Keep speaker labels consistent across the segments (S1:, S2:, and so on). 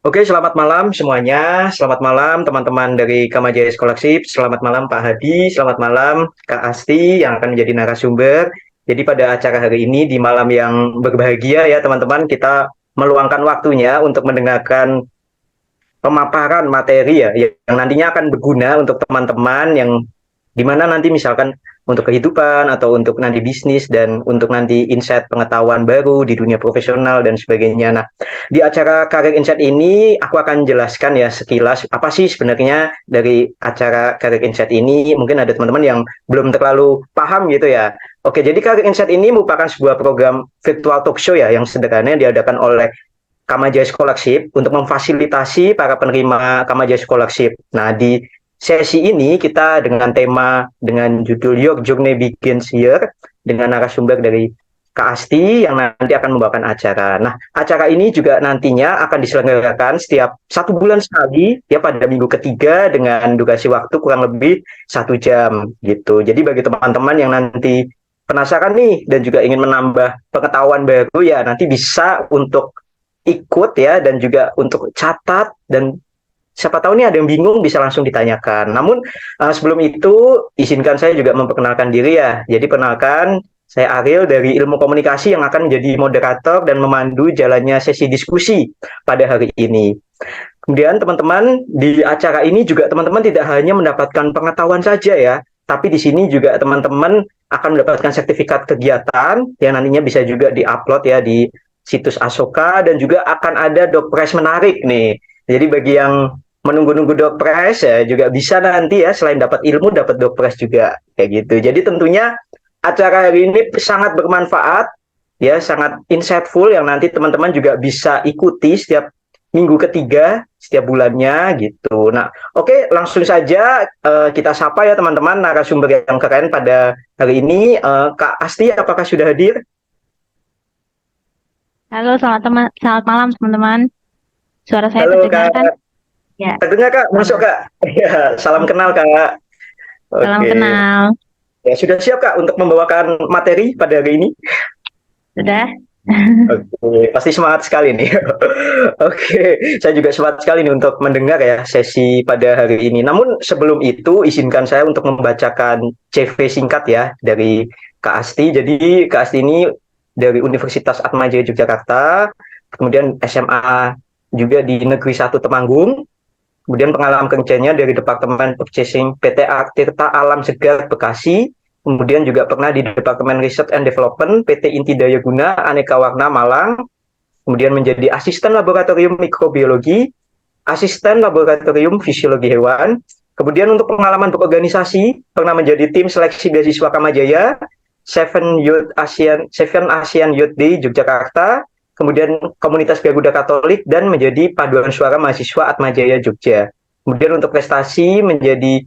S1: Oke, selamat malam semuanya. Selamat malam teman-teman dari Kamajaya Scholarship. Selamat malam Pak Hadi. Selamat malam Kak Asti yang akan menjadi narasumber. Jadi pada acara hari ini di malam yang berbahagia ya teman-teman, kita meluangkan waktunya untuk mendengarkan pemaparan materi ya yang nantinya akan berguna untuk teman-teman yang dimana nanti misalkan untuk kehidupan atau untuk nanti bisnis dan untuk nanti insight pengetahuan baru di dunia profesional dan sebagainya. Nah, di acara Career Insight ini aku akan jelaskan ya sekilas apa sih sebenarnya dari acara Career Insight ini. Mungkin ada teman-teman yang belum terlalu paham gitu ya. Oke, jadi Career Insight ini merupakan sebuah program virtual talk show ya yang sederhana diadakan oleh Kamajaya Scholarship untuk memfasilitasi para penerima Kamajaya Scholarship. Nah, di sesi ini kita dengan tema dengan judul Your Journey Begins Here dengan narasumber dari Kak Asti yang nanti akan membawakan acara. Nah, acara ini juga nantinya akan diselenggarakan setiap 1 bulan sekali ya pada minggu ketiga dengan durasi waktu kurang lebih 1 jam gitu. Jadi bagi teman-teman yang nanti penasaran nih dan juga ingin menambah pengetahuan baru ya nanti bisa untuk ikut ya dan juga untuk catat dan siapa tahu nih ada yang bingung bisa langsung ditanyakan. Namun sebelum itu izinkan saya juga memperkenalkan diri ya. Jadi perkenalkan saya Ariel dari Ilmu Komunikasi yang akan menjadi moderator dan memandu jalannya sesi diskusi pada hari ini. Kemudian teman-teman di acara ini juga teman-teman tidak hanya mendapatkan pengetahuan saja ya, tapi di sini juga teman-teman akan mendapatkan sertifikat kegiatan yang nantinya bisa juga diupload ya di situs Asoka dan juga akan ada doc-press menarik nih. Jadi bagi yang menunggu-nunggu doc-press ya juga bisa nanti ya selain dapat ilmu dapat doc-press juga kayak gitu. Jadi tentunya acara hari ini sangat bermanfaat ya, sangat insightful yang nanti teman-teman juga bisa ikuti setiap minggu ketiga setiap bulannya gitu. Nah, oke langsung saja kita sapa ya teman-teman narasumber yang keren pada hari ini. Kak Asti, apakah sudah hadir?
S2: Halo, selamat malam teman-teman. Suara saya
S1: Halo
S2: terdengar kan?
S1: Kak,
S2: Ya,
S1: terdengar Kak? Masuk
S2: selamat.
S1: Kak? Ya, salam kenal Kak.
S2: Salam
S1: Oke,
S2: kenal.
S1: ya sudah siap Kak untuk membawakan materi pada hari ini?
S2: Sudah?
S1: Oke, pasti semangat sekali nih. Oke, saya juga semangat sekali nih untuk mendengar ya sesi pada hari ini. Namun sebelum itu, izinkan saya untuk membacakan CV singkat ya dari Kak Asti. Jadi Kak Asti ini dari Universitas Atmajaya Yogyakarta, kemudian SMA juga di Negeri 1 Temanggung, kemudian pengalaman kerjanya dari Departemen Purchasing PT Tirta Alam Segar Bekasi, kemudian juga pernah di Departemen Research and Development PT Inti Daya Guna Aneka Warna Malang, kemudian menjadi asisten laboratorium mikrobiologi, asisten laboratorium fisiologi hewan, kemudian untuk pengalaman berorganisasi pernah menjadi tim seleksi beasiswa Kamajaya, Seven Asian Youth Day Yogyakarta, kemudian komunitas Garuda Katolik dan menjadi paduan suara mahasiswa Atmajaya Jogja. Kemudian untuk prestasi menjadi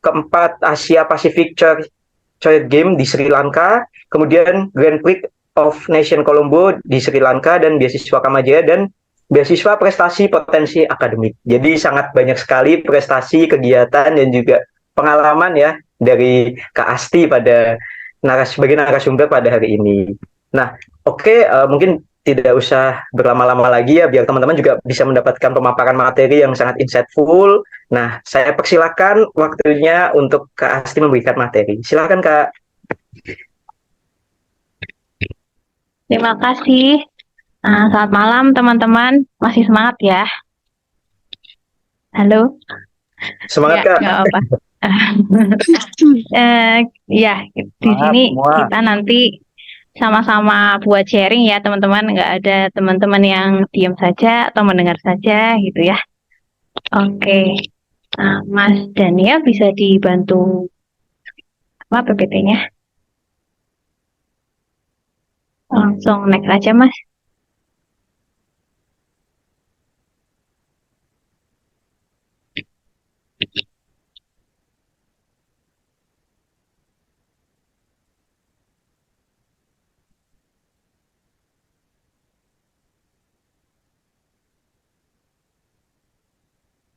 S1: keempat Asia Pacific Choice Game di Sri Lanka, kemudian Grand Prix of Nation Colombo di Sri Lanka dan beasiswa Kamajaya dan beasiswa prestasi potensi akademik. Jadi sangat banyak sekali prestasi, kegiatan dan juga pengalaman ya dari Kak Asti pada sebagai narasumber pada hari ini. Nah, oke, mungkin tidak usah berlama-lama lagi ya biar teman-teman juga bisa mendapatkan pemaparan materi yang sangat insightful. Nah, saya persilakan waktunya untuk Kak Asti memberikan materi. Silakan Kak.
S2: Terima kasih. Selamat malam teman-teman. Masih semangat ya? Halo?
S1: Semangat
S2: Ya,
S1: Kak.
S2: nggak apa. Eh, ya, di
S1: Semangat
S2: sini
S1: semua.
S2: kita nanti sama-sama buat sharing ya teman-teman. Nggak ada teman-teman yang diam saja atau mendengar saja gitu ya. Oke. Mas Daniel bisa dibantu apa PPT-nya? Langsung next aja Mas.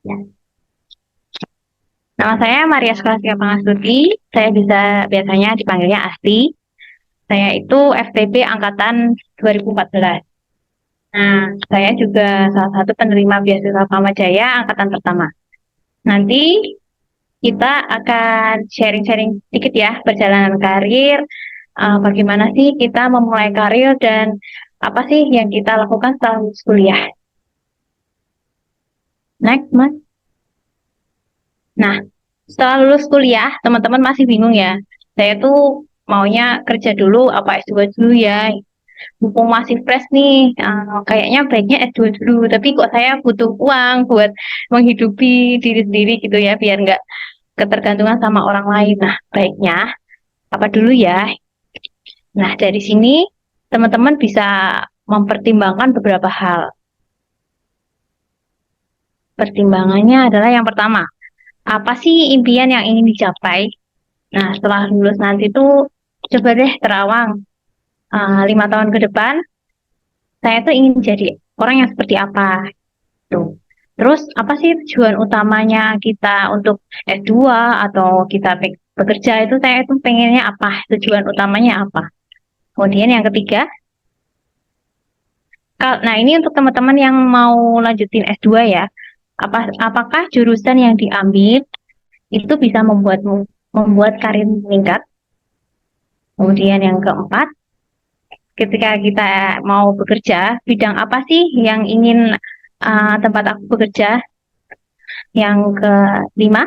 S2: Ya. Nama saya Maria Scholastika Pangastuti. Saya biasanya dipanggilnya Asti. Saya itu FTB angkatan 2014. Nah, saya juga salah satu penerima beasiswa Kamajaya angkatan pertama. Nanti kita akan sharing-sharing sedikit ya perjalanan karir, bagaimana sih kita memulai karir dan apa sih yang kita lakukan setelah lulus kuliah. Next, Mas. Nah, setelah lulus kuliah, teman-teman masih bingung ya. Saya tuh maunya kerja dulu, apa S2 dulu ya. Mumpung masih fresh nih, kayaknya baiknya S2 dulu. Tapi kok saya butuh uang buat menghidupi diri sendiri gitu ya, biar nggak ketergantungan sama orang lain. Nah, baiknya apa dulu ya? Nah, dari sini teman-teman bisa mempertimbangkan beberapa hal. Pertimbangannya adalah yang pertama, apa sih impian yang ingin dicapai? Nah, setelah lulus nanti tuh coba deh terawang 5 tahun ke depan, saya tuh ingin jadi orang yang seperti apa tuh. Terus apa sih tujuan utamanya kita untuk S2 atau kita bekerja itu saya itu pengennya apa? Tujuan utamanya apa? Kemudian yang ketiga, nah ini untuk teman-teman yang mau lanjutin S2 ya. Apakah jurusan yang diambil itu bisa membuat karir meningkat? Kemudian yang keempat, ketika kita mau bekerja, bidang apa sih yang ingin tempat aku bekerja? Yang kelima,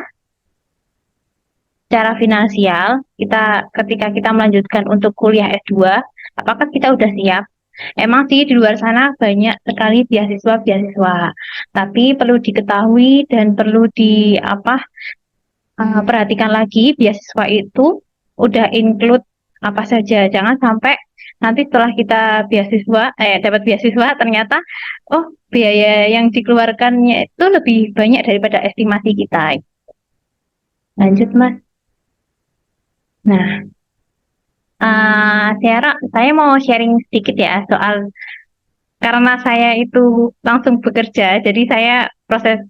S2: secara finansial, ketika kita melanjutkan untuk kuliah S2, apakah kita udah siap? Emang sih di luar sana banyak sekali beasiswa-beasiswa, tapi perlu diketahui dan perlu perhatikan lagi beasiswa itu udah include apa saja. Jangan sampai nanti setelah kita dapat beasiswa ternyata biaya yang dikeluarkannya itu lebih banyak daripada estimasi kita. Lanjut, Mas. Nah, saya mau sharing sedikit ya soal karena saya itu langsung bekerja, jadi saya proses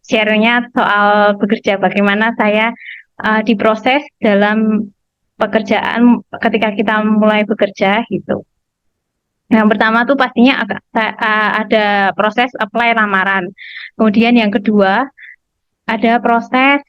S2: sharingnya soal bekerja, bagaimana saya diproses dalam pekerjaan ketika kita mulai bekerja gitu. Yang pertama tuh pastinya ada proses apply lamaran. Kemudian yang kedua ada proses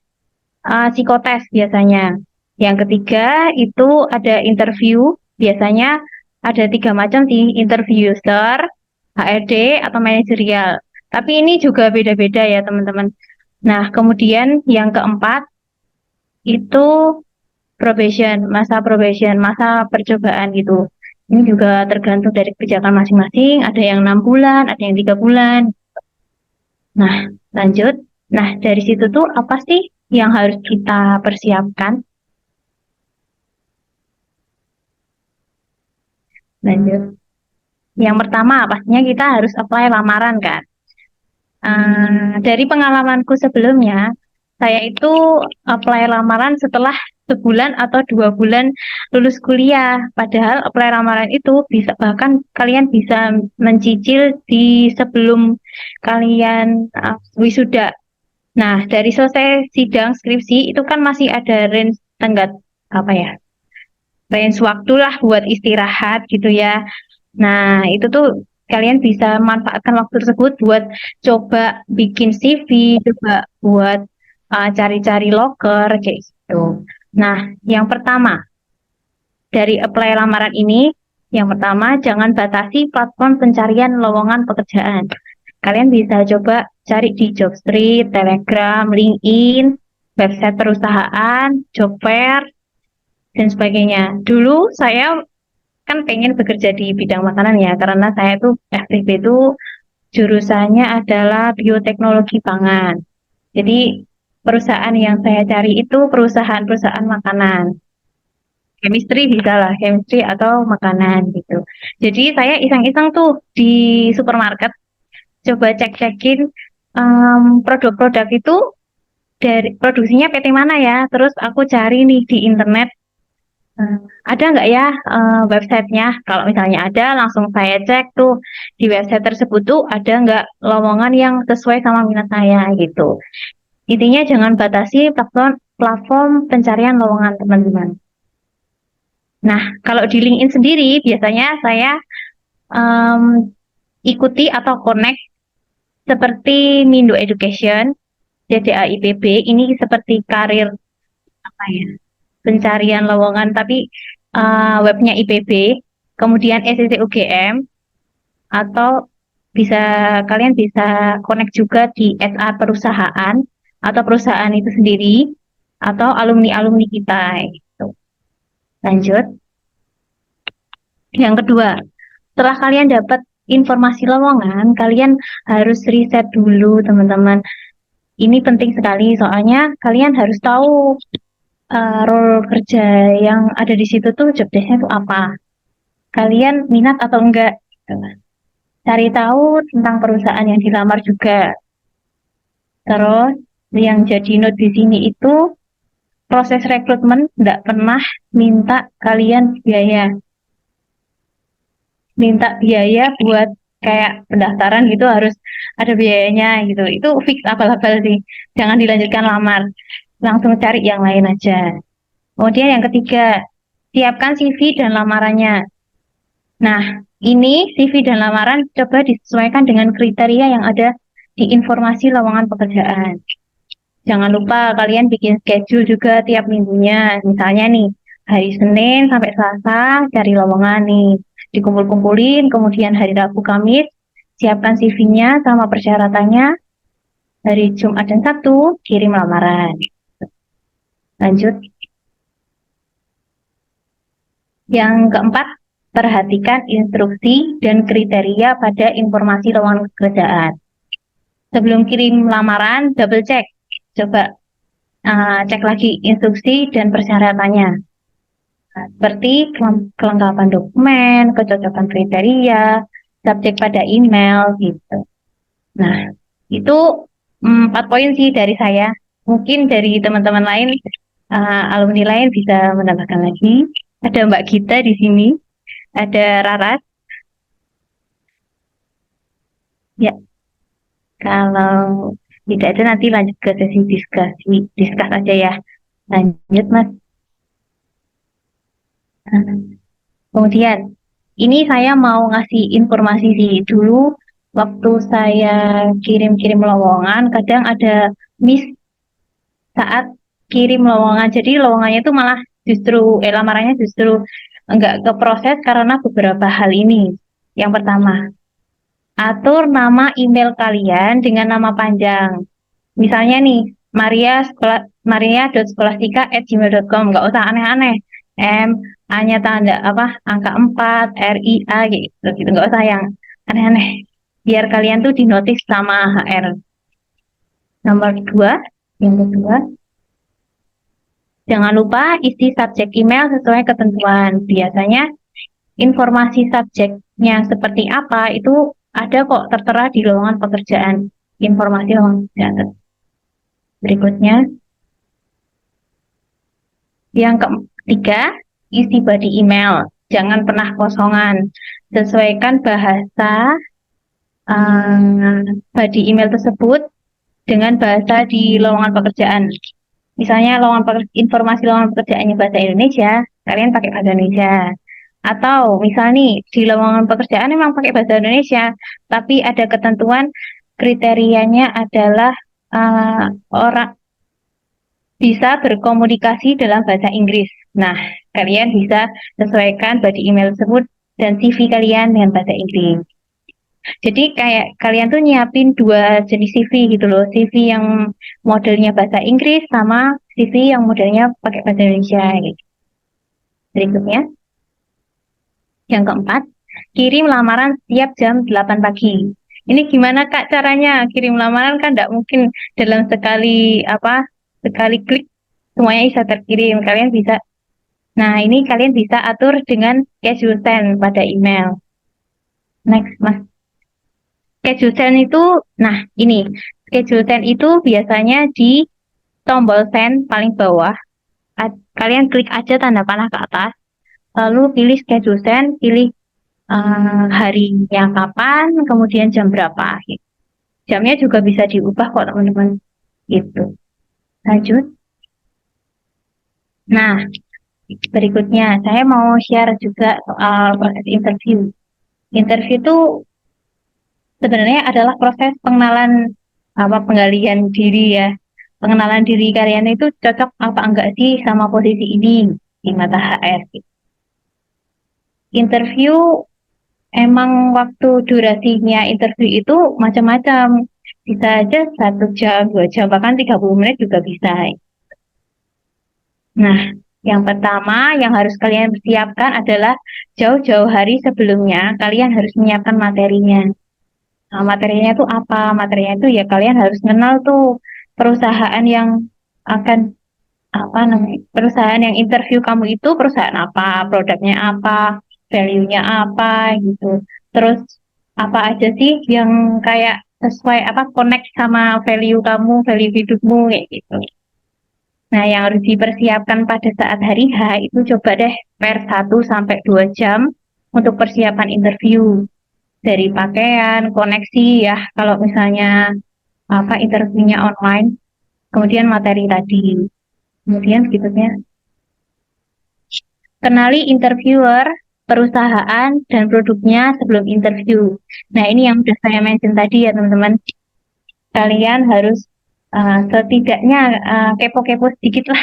S2: psikotes biasanya. Yang ketiga itu ada interview, biasanya ada 3 macam sih, interview user, HRD, atau manajerial. Tapi ini juga beda-beda ya teman-teman. Nah, kemudian yang keempat itu probation, masa percobaan gitu. Ini juga tergantung dari kebijakan masing-masing, ada yang 6 bulan, ada yang 3 bulan. Nah, lanjut. Nah, dari situ tuh apa sih yang harus kita persiapkan? Lanjut. Yang pertama, pastinya kita harus apply lamaran kan. Dari pengalamanku sebelumnya, saya itu apply lamaran setelah sebulan atau 2 bulan lulus kuliah. Padahal apply lamaran itu bahkan kalian bisa mencicil di sebelum kalian wisuda. Nah, dari selesai sidang skripsi itu kan masih ada range tenggat apa ya? Range waktu lah buat istirahat gitu ya. Nah, itu tuh kalian bisa manfaatkan waktu tersebut buat coba bikin CV, coba buat cari-cari loker kayak gitu. Nah, yang pertama dari apply lamaran ini, yang pertama jangan batasi platform pencarian lowongan pekerjaan. Kalian bisa coba cari di Jobstreet, Telegram, LinkedIn, website perusahaan, job fair, dan sebagainya. Dulu saya kan pengen bekerja di bidang makanan ya, karena saya tuh FTB itu jurusannya adalah bioteknologi pangan. Jadi perusahaan yang saya cari itu perusahaan-perusahaan makanan. Chemistry bisa lah, chemistry atau makanan gitu. Jadi saya iseng-iseng tuh di supermarket, coba cek-cekin produk-produk itu dari produksinya PT mana ya. Terus aku cari nih di internet, ada nggak ya websitenya? Kalau misalnya ada, langsung saya cek tuh di website tersebut tuh ada nggak lowongan yang sesuai sama minat saya gitu. Intinya jangan batasi platform pencarian lowongan teman-teman. Nah, kalau di LinkedIn sendiri biasanya saya um, ikuti atau connect seperti Mindo Education, CDA IPB, ini seperti karir apa ya, pencarian lowongan tapi webnya IPB, kemudian SCC UGM, atau bisa kalian bisa connect juga di HR perusahaan atau perusahaan itu sendiri atau alumni-alumni kita gitu. Lanjut. Yang kedua, setelah kalian dapat informasi lowongan, kalian harus riset dulu, teman-teman. Ini penting sekali, soalnya kalian harus tahu role kerja yang ada di situ tuh job desk-nya tuh apa. Kalian minat atau enggak? Cari tahu tentang perusahaan yang dilamar juga. Terus yang jadi note di sini itu proses rekrutmen enggak pernah minta kalian minta biaya buat kayak pendaftaran gitu harus ada biayanya gitu. Itu fix abal-abal sih. Jangan dilanjutkan lamar. Langsung cari yang lain aja. Kemudian yang ketiga, siapkan CV dan lamarannya. Nah, ini CV dan lamaran coba disesuaikan dengan kriteria yang ada di informasi lowongan pekerjaan. Jangan lupa kalian bikin schedule juga tiap minggunya. Misalnya nih, hari Senin sampai Selasa cari lowongan nih. Dikumpul-kumpulin, kemudian hari Rabu Kamis siapkan CV-nya sama persyaratannya. Hari Jumat dan Sabtu kirim lamaran. Lanjut. Yang keempat, perhatikan instruksi dan kriteria pada informasi lowongan pekerjaan. Sebelum kirim lamaran, double check. Coba cek lagi instruksi dan persyaratannya. Seperti kelengkapan dokumen, kecocokan kriteria, subjek pada email, gitu. Nah, itu 4 poin sih dari saya. Mungkin dari teman-teman lain, alumni lain bisa menambahkan lagi. Ada Mbak Gita di sini, ada Raras. Ya, kalau tidak ada nanti lanjut ke sesi diskus aja ya. Lanjut Mas. Kemudian, ini saya mau ngasih informasi sih dulu waktu saya kirim-kirim lowongan, kadang ada miss saat kirim lowongan. Jadi lowongannya itu malah justru lamarannya justru enggak keproses karena beberapa hal ini. Yang pertama, atur nama email kalian dengan nama panjang. Misalnya nih, maria.scholastika@gmail.com, nggak usah aneh-aneh. A-nya tanda apa? Angka 4, RIA gitu, nggak usah yang aneh-aneh. Biar kalian tuh dinotis sama HR. Nomor 2, yang kedua, jangan lupa isi subjek email sesuai ketentuan. Biasanya informasi subjeknya seperti apa itu ada kok tertera di lowongan pekerjaan. Informasi lowongan pekerjaan. Berikutnya, yang ketiga, isi body email. Jangan pernah kosongan. Sesuaikan bahasa body email tersebut dengan bahasa di lowongan pekerjaan. Misalnya informasi lowongan pekerjaannya bahasa Indonesia, kalian pakai bahasa Indonesia. Atau misal nih, di lowongan pekerjaan memang pakai bahasa Indonesia, tapi ada ketentuan kriterianya adalah orang bisa berkomunikasi dalam bahasa Inggris. Nah, kalian bisa sesuaikan body email tersebut dan CV kalian dengan bahasa Inggris. Jadi kayak kalian tuh nyiapin 2 jenis CV gitu loh. CV yang modelnya bahasa Inggris sama CV yang modelnya pakai bahasa Indonesia gitu. Berikutnya, yang keempat, kirim lamaran setiap jam 8 pagi. Ini gimana Kak caranya? Kirim lamaran kan tidak mungkin dalam sekali klik semuanya bisa terkirim. Ini kalian bisa atur dengan schedule send pada email. Next, Mas. Schedule send itu, schedule send itu biasanya di tombol send paling bawah. Kalian klik aja tanda panah ke atas, lalu pilih schedule send, pilih harinya kapan, kemudian jam berapa. Gitu. Jamnya juga bisa diubah kok teman-teman. Gitu. Lanjut. Nah, berikutnya saya mau share juga soal proses interview. Interview itu sebenarnya adalah proses pengenalan penggalian diri ya. Pengenalan diri kalian itu cocok apa enggak sih sama posisi ini di mata HR. Interview emang waktu durasinya interview itu macam-macam. Bisa aja 1 jam, 2 jam, bahkan 30 menit juga bisa. Nah, yang pertama yang harus kalian siapkan adalah jauh-jauh hari sebelumnya kalian harus menyiapkan materinya. Nah, materinya itu apa? Materinya itu ya kalian harus kenal tuh perusahaan yang akan apa namanya? Perusahaan yang interview kamu itu perusahaan apa, produknya apa, value-nya apa gitu. Terus apa aja sih yang kayak sesuai apa connect sama value kamu, value hidupmu kayak gitu. Nah, yang harus dipersiapkan pada saat hari H itu coba deh per 1 sampai 2 jam untuk persiapan interview dari pakaian, koneksi ya. Kalau misalnya apa interviewnya online, kemudian materi tadi, kemudian berikutnya kenali interviewer, perusahaan dan produknya sebelum interview. Nah, ini yang sudah saya mention tadi ya teman-teman. Kalian harus setidaknya kepo-kepo sedikit lah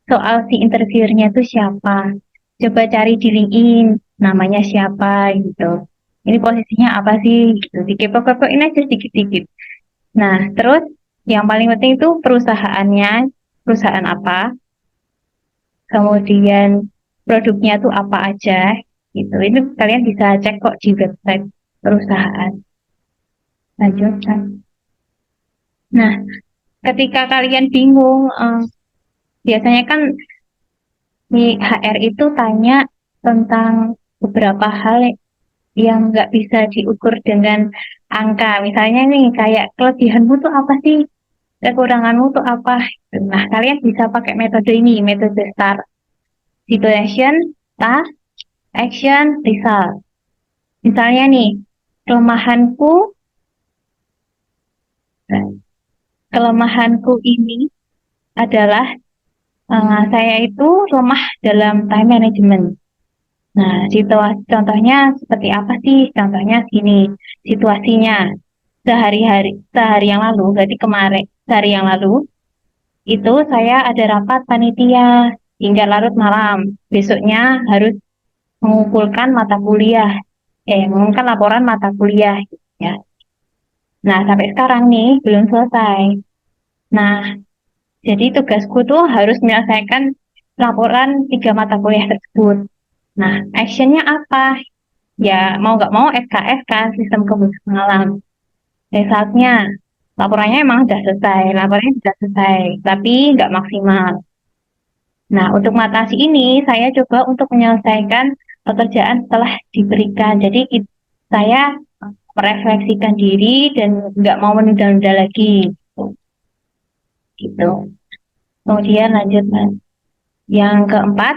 S2: soal si interviewernya itu siapa. Coba cari di LinkedIn, namanya siapa gitu. Ini posisinya apa sih? Gitu. Dikepo-kepoin aja sedikit-sedikit. Nah, terus yang paling penting itu perusahaannya, perusahaan apa, kemudian produknya tuh apa aja, gitu. Itu kalian bisa cek kok di website perusahaan. Lanjutkan. Nah, ketika kalian bingung, biasanya kan di HR itu tanya tentang beberapa hal yang nggak bisa diukur dengan angka. Misalnya nih, kayak kelebihanmu tuh apa sih? Kekuranganmu tuh apa? Nah, kalian bisa pakai metode ini, metode STAR. Situation, task, action, result. Misalnya nih, kelemahanku, nah, kelemahanku ini adalah saya itu lemah dalam time management. Nah, situasi contohnya seperti apa sih? Contohnya sini, situasinya sehari yang lalu, berarti kemarin, sehari yang lalu, itu saya ada rapat panitia hingga larut malam. Besoknya harus mengumpulkan laporan mata kuliah, ya. Nah, sampai sekarang nih belum selesai. Nah, jadi tugasku tuh harus menyelesaikan laporan 3 mata kuliah tersebut. Nah, actionnya apa? Ya, mau nggak mau SKS kan, sistem kebutuhan malam. Saatnya, laporannya emang laporannya sudah selesai, tapi nggak maksimal. Nah, untuk mengatasi ini, saya coba untuk menyelesaikan pekerjaan setelah diberikan. Jadi, saya merefleksikan diri dan nggak mau menunda-nunda lagi. Gitu. Kemudian lanjut, Mas. Yang keempat,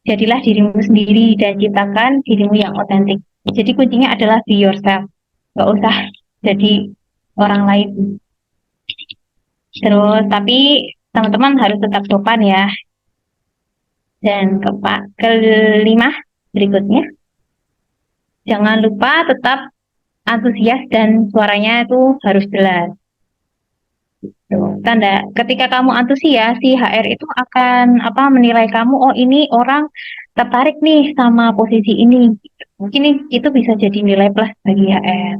S2: jadilah dirimu sendiri dan ciptakan dirimu yang otentik. Jadi kuncinya adalah be yourself. Nggak usah jadi orang lain. Terus, tapi teman-teman harus tetap sopan ya. Dan kelima, berikutnya, jangan lupa tetap antusias dan suaranya itu harus jelas. Tanda ketika kamu antusias, si HR itu akan menilai kamu, oh ini orang tertarik nih sama posisi ini. Mungkin itu bisa jadi nilai plus bagi HR.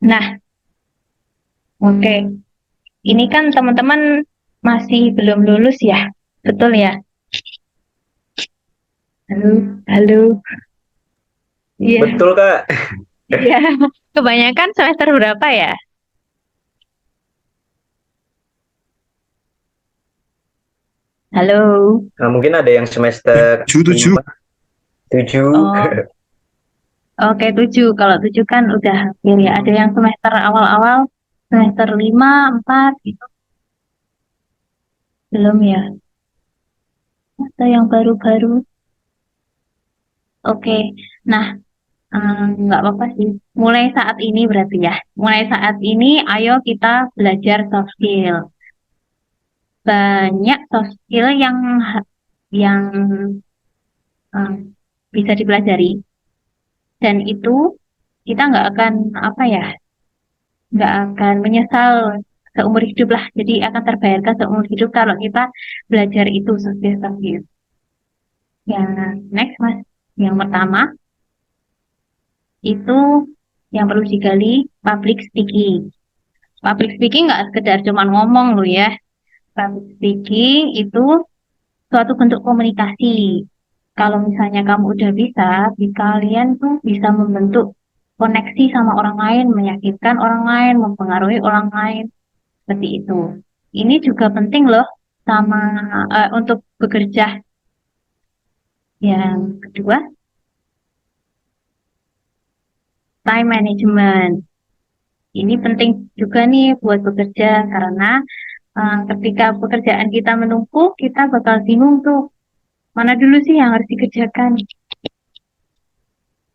S2: Nah, oke. Ini kan teman-teman masih belum lulus ya, betul ya? Halo, halo. Iya,
S1: Betul, Kak.
S2: iya. Kebanyakan semester berapa ya? Halo.
S1: Nah, mungkin ada yang semester
S3: Tujuh, tujuh.
S1: 5, 7.
S2: Oh, oke 7. Kalau 7 kan udah hampir ya. Ada yang semester awal-awal, semester 5, 4 gitu. Belum ya? Atau yang baru-baru? Oke. Nah, nggak apa-apa sih. Mulai saat ini berarti ya. Mulai saat ini, ayo kita belajar soft skill. Banyak soft skill yang bisa dipelajari. Dan itu kita nggak akan apa ya, nggak akan menyesal seumur hidup lah. Jadi akan terbayarkan seumur hidup kalau kita belajar itu soft skills. Yang next Mas, yang pertama itu yang perlu digali public speaking. Public speaking nggak sekedar cuma ngomong loh ya. Public speaking itu suatu bentuk komunikasi. Kalau misalnya kamu udah bisa, kalian tuh bisa membentuk koneksi sama orang lain, meyakinkan orang lain, mempengaruhi orang lain, seperti itu. Ini juga penting loh sama untuk bekerja. Yang kedua, time management. Ini penting juga nih buat bekerja karena ketika pekerjaan kita menumpuk, kita bakal bingung tuh mana dulu sih yang harus dikerjakan.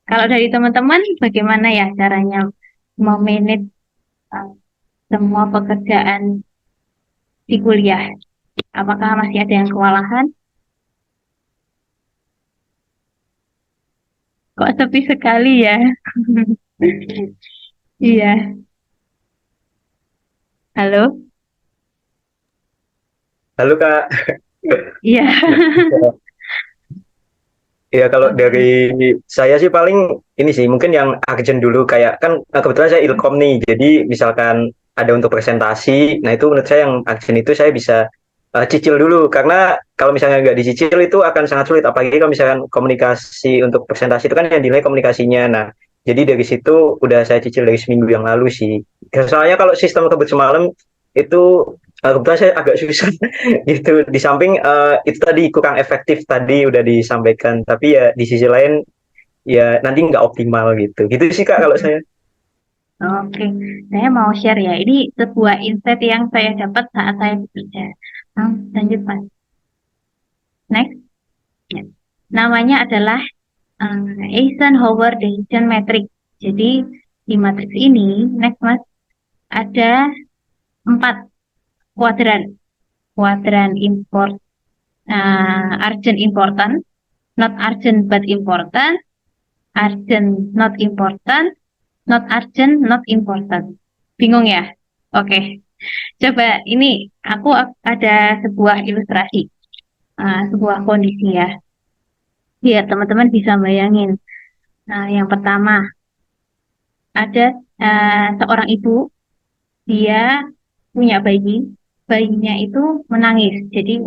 S2: Kalau dari teman-teman, bagaimana ya caranya memanage uh, semua pekerjaan di kuliah? Apakah masih ada yang kewalahan? Kok sepi sekali ya? Iya, halo?
S1: Halo Kak.
S2: Iya,
S1: Ya kalau
S2: oke.
S1: dari saya sih paling ini sih mungkin yang urgent dulu kayak kan kebetulan saya ilkom nih jadi misalkan ada untuk presentasi nah itu menurut saya yang urgent itu saya bisa cicil dulu karena kalau misalnya nggak dicicil itu akan sangat sulit apalagi kalau misalkan komunikasi untuk presentasi itu kan yang dinilai komunikasinya nah jadi dari situ udah saya cicil dari seminggu yang lalu sih. Ya, soalnya kalau sistem kebut semalam itu kebetulan saya agak susah gitu di samping itu tadi kurang efektif tadi udah disampaikan tapi ya di sisi lain ya nanti nggak optimal gitu gitu sih kak kalau saya.
S2: Oke, saya mau share ya. Ini sebuah insight yang saya dapat saat saya bekerja. Lanjut, Mas. Next. Ya. Namanya adalah Eisenhower Decision Matrix. Jadi, di matriks ini, next, Mas, ada 4 kuadran. Kuadran import, urgent important, not urgent but important, urgent not important, not urgent not important. Bingung ya? Oke. Coba ini aku ada sebuah ilustrasi, sebuah kondisi ya. Biar teman-teman bisa bayangin. Nah, yang pertama ada seorang ibu, dia punya bayi, bayinya itu menangis. Jadi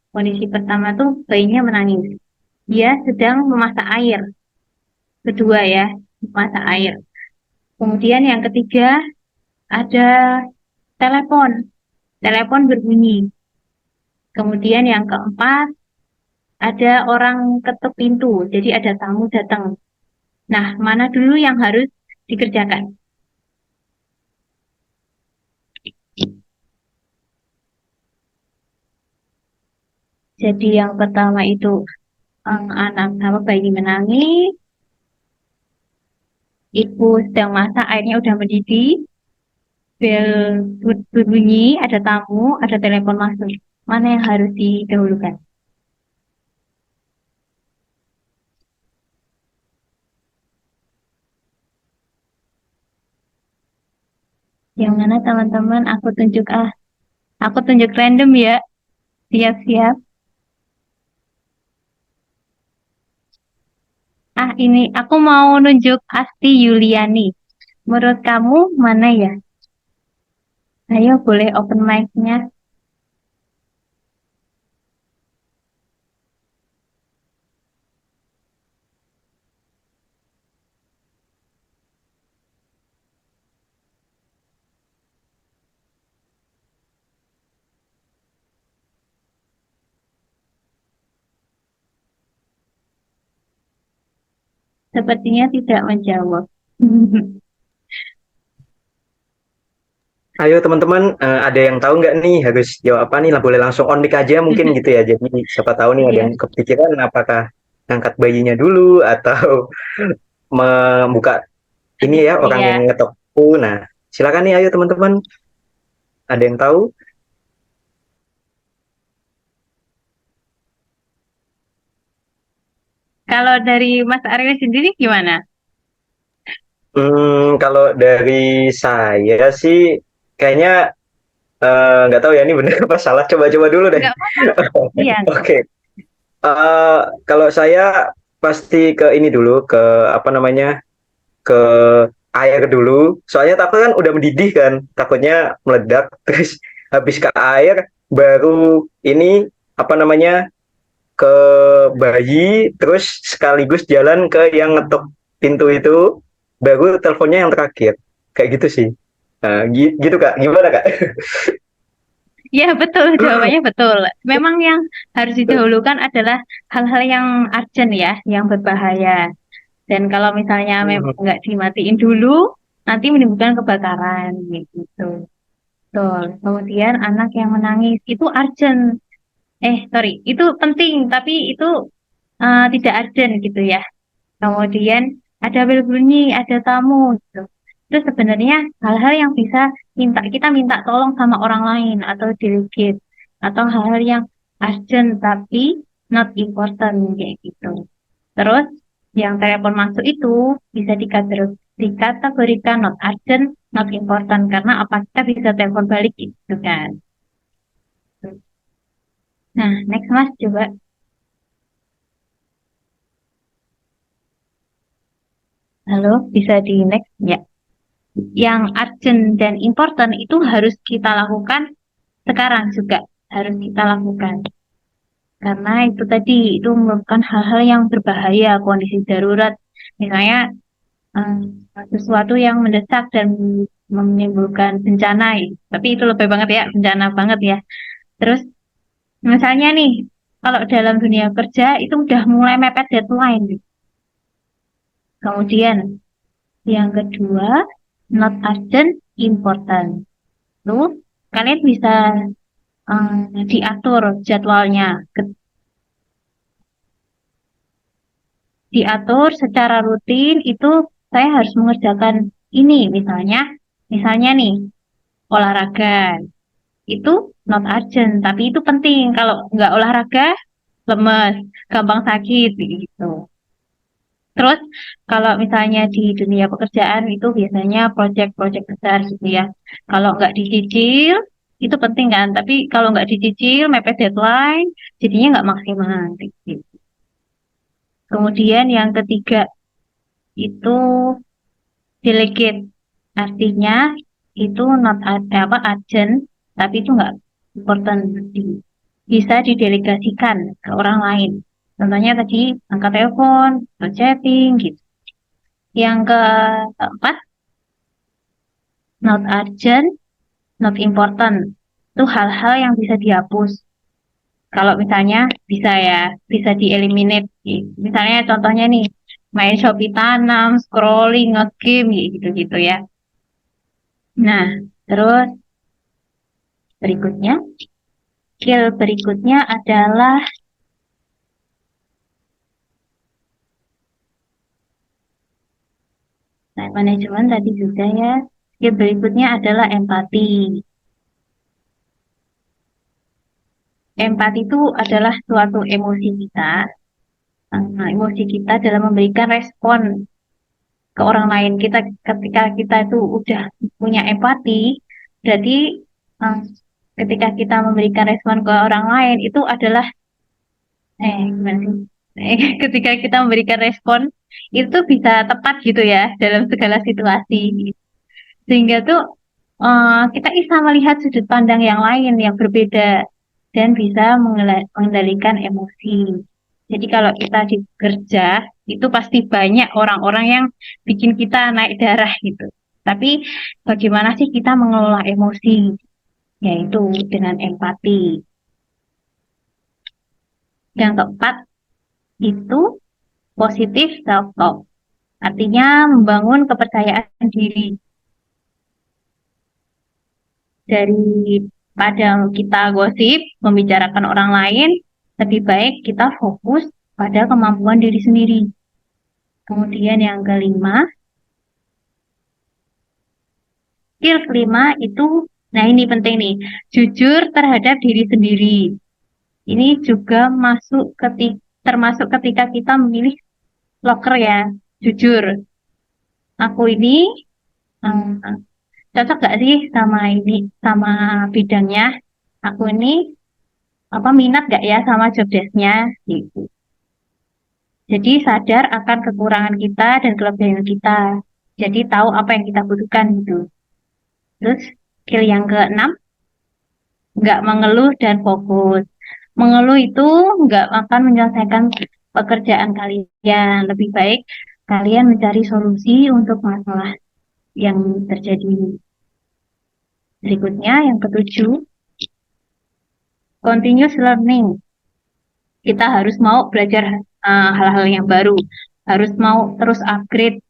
S2: kondisi pertama tuh bayinya menangis. Dia sedang memasak air. Kedua ya, memasak air. Kemudian yang ketiga ada telepon. Telepon berbunyi. Kemudian yang keempat ada orang ketuk pintu, jadi ada tamu datang. Nah, mana dulu yang harus dikerjakan? Jadi yang pertama itu anak sama bayi menangis, ibu sedang masak, airnya udah mendidih, bel berbunyi, ada tamu, ada telepon masuk. Mana yang harus didahulukan? Yang mana teman-teman? Aku tunjuk random ya. Siap-siap. Ini aku mau nunjuk Asti Yuliani. Menurut kamu mana ya? Ayo boleh open mic-nya. Sepertinya tidak menjawab.
S1: Ayo teman-teman ada yang tahu nggak nih harus jawab apa nih lah boleh langsung on mic aja mungkin gitu ya jadi siapa tahu nih ada
S2: Iya,
S1: yang kepikiran apakah ngangkat bayinya dulu atau membuka ini ya orang yang
S2: iya.
S1: ngetok nah silakan nih ayo teman-teman ada yang tahu.
S2: Kalau dari Mas Aryo sendiri gimana?
S1: Kalau dari saya sih kayaknya nggak tahu ya ini benar apa salah. Coba-coba dulu deh.
S2: Nggak apa-apa. Iya.
S1: Oke. Eh, Kalau saya pasti ke ini dulu, ke apa namanya, ke air dulu. Soalnya takut kan udah mendidih kan, takutnya meledak. Terus habis ke air, baru ini apa namanya, ke bayi, terus sekaligus jalan ke yang ngetuk pintu itu, baru teleponnya yang terakhir. Kayak gitu sih. Nah, gitu Kak. Gimana Kak?
S2: Iya, betul, jawabannya betul. Memang yang harus didahulukan adalah hal-hal yang urgent ya, yang berbahaya. Dan kalau misalnya memang nggak dimatiin dulu, nanti menimbulkan kebakaran gitu. Betul. Kemudian anak yang menangis itu urgent. Sorry, itu penting, tapi itu tidak urgent gitu ya. Kemudian ada bel bunyi, ada tamu gitu. Itu sebenarnya hal-hal yang bisa kita minta tolong sama orang lain atau delegate atau hal-hal yang urgent tapi not important kayak gitu. Terus yang telepon masuk itu bisa dikategorikan not urgent, not important karena apa kita bisa telepon balik gitu kan. Nah, next Mas coba. Halo, bisa di next ya. Yang urgent dan important itu harus kita lakukan sekarang juga harus kita lakukan karena itu tadi itu merupakan hal-hal yang berbahaya kondisi darurat misalnya eh, sesuatu yang mendesak dan menimbulkan bencana tapi itu lebih banget ya bencana banget ya terus misalnya nih kalau dalam dunia kerja itu udah mulai mepet deadline gitu. Kemudian yang kedua not urgent important tuh kalian bisa diatur jadwalnya, diatur secara rutin itu saya harus mengerjakan ini misalnya nih olahraga itu not urgent tapi itu penting kalau nggak olahraga lemes, gampang sakit gitu. Terus kalau misalnya di dunia pekerjaan itu biasanya proyek-proyek besar gitu ya. Kalau nggak dicicil itu penting kan, tapi kalau nggak dicicil mepet deadline jadinya nggak maksimal. Gitu. Kemudian yang ketiga itu delegate. Artinya itu not apa urgent, tapi itu nggak important. Bisa didelegasikan ke orang lain. Contohnya tadi angkat telepon, atau chatting gitu. Yang keempat, not urgent, not important. Itu hal-hal yang bisa dihapus. Kalau misalnya bisa ya, bisa dieliminate. Misalnya contohnya nih, main Shopee tanam, scrolling, nge-game, gitu-gitu ya. Nah, terus berikutnya, skill berikutnya adalah time management tadi juga ya. Skill berikutnya adalah empati. Empati itu adalah suatu emosi kita, emosi kita dalam memberikan respon ke orang lain. Ketika kita itu udah punya empati, berarti eh, ketika kita memberikan respon ke orang lain itu adalah gimana sih? Ketika kita memberikan respon itu bisa tepat gitu ya dalam segala situasi. Sehingga tuh kita bisa melihat sudut pandang yang lain yang berbeda dan bisa mengendalikan emosi. Jadi kalau kita di kerja itu pasti banyak orang-orang yang bikin kita naik darah gitu. Tapi bagaimana sih kita mengelola emosi? Yaitu dengan empati. Yang keempat itu positif self-talk. Artinya membangun kepercayaan diri. Daripada kita gosip, membicarakan orang lain, lebih baik kita fokus pada kemampuan diri sendiri. Kemudian yang kelima, skill kelima itu, nah ini penting nih, jujur terhadap diri sendiri. Ini juga termasuk ketika kita memilih loker ya, jujur. aku ini cocok gak sih sama bidangnya? Aku ini minat gak ya sama job desk-nya gitu. Jadi sadar akan kekurangan kita dan kelebihan kita. Jadi tahu apa yang kita butuhkan gitu. Terus skill yang keenam, nggak mengeluh dan fokus. Mengeluh itu nggak akan menyelesaikan pekerjaan kalian. Lebih baik kalian mencari solusi untuk masalah yang terjadi. Berikutnya, yang ketujuh, continuous learning. Kita harus mau belajar hal-hal yang baru, harus mau terus upgrade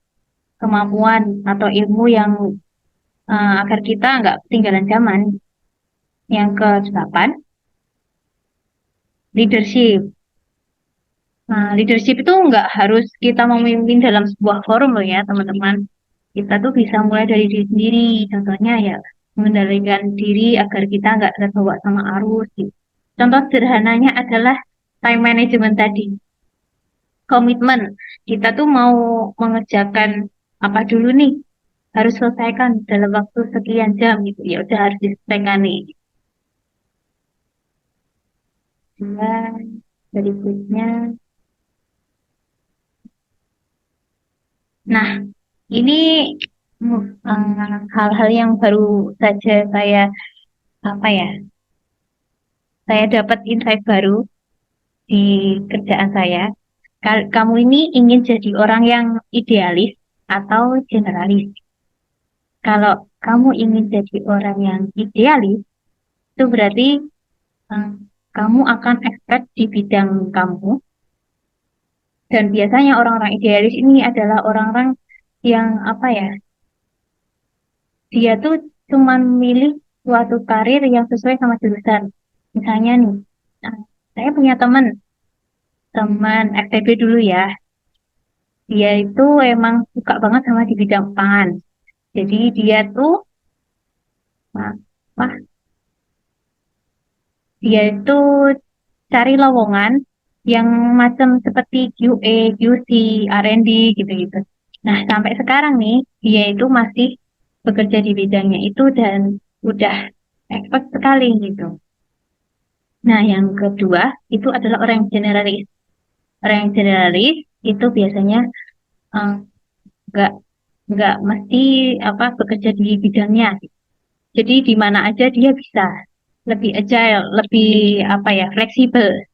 S2: kemampuan atau ilmu yang agar kita nggak ketinggalan zaman. Yang ke-8, leadership. Nah, leadership itu nggak harus kita memimpin dalam sebuah forum loh ya, teman-teman. Kita tuh bisa mulai dari diri sendiri. Contohnya ya, mengendalikan diri agar kita nggak terbawa sama arus. Gitu. Contoh sederhananya adalah time management tadi. Komitmen. Kita tuh mau mengerjakan apa dulu nih, harus selesaikan dalam waktu sekian jam gitu. Ya udah harus diselesaikan nih. Dan berikutnya, nah ini hal-hal yang baru saja apa ya, saya dapat insight baru di kerjaan saya. Kamu ini ingin jadi orang yang idealis atau generalis? Kalau kamu ingin jadi orang yang idealis, itu berarti eh, kamu akan expert di bidang kamu. Dan biasanya orang-orang idealis ini adalah orang-orang yang apa ya, dia tuh cuma milih suatu karir yang sesuai sama jurusan. Misalnya nih, nah, saya punya teman FTB dulu ya. Dia itu emang suka banget sama di bidang pangan. Jadi dia tuh apa? Dia itu cari lowongan yang macam seperti QA, QC, R&D gitu-gitu. Nah, sampai sekarang nih, dia itu masih bekerja di bidangnya itu dan udah expert sekali gitu. Nah, yang kedua itu adalah orang yang generalis. Orang yang generalis itu biasanya eh, nggak nggak mesti bekerja di bidangnya. Jadi di mana aja dia bisa, lebih agile, lebih fleksibel.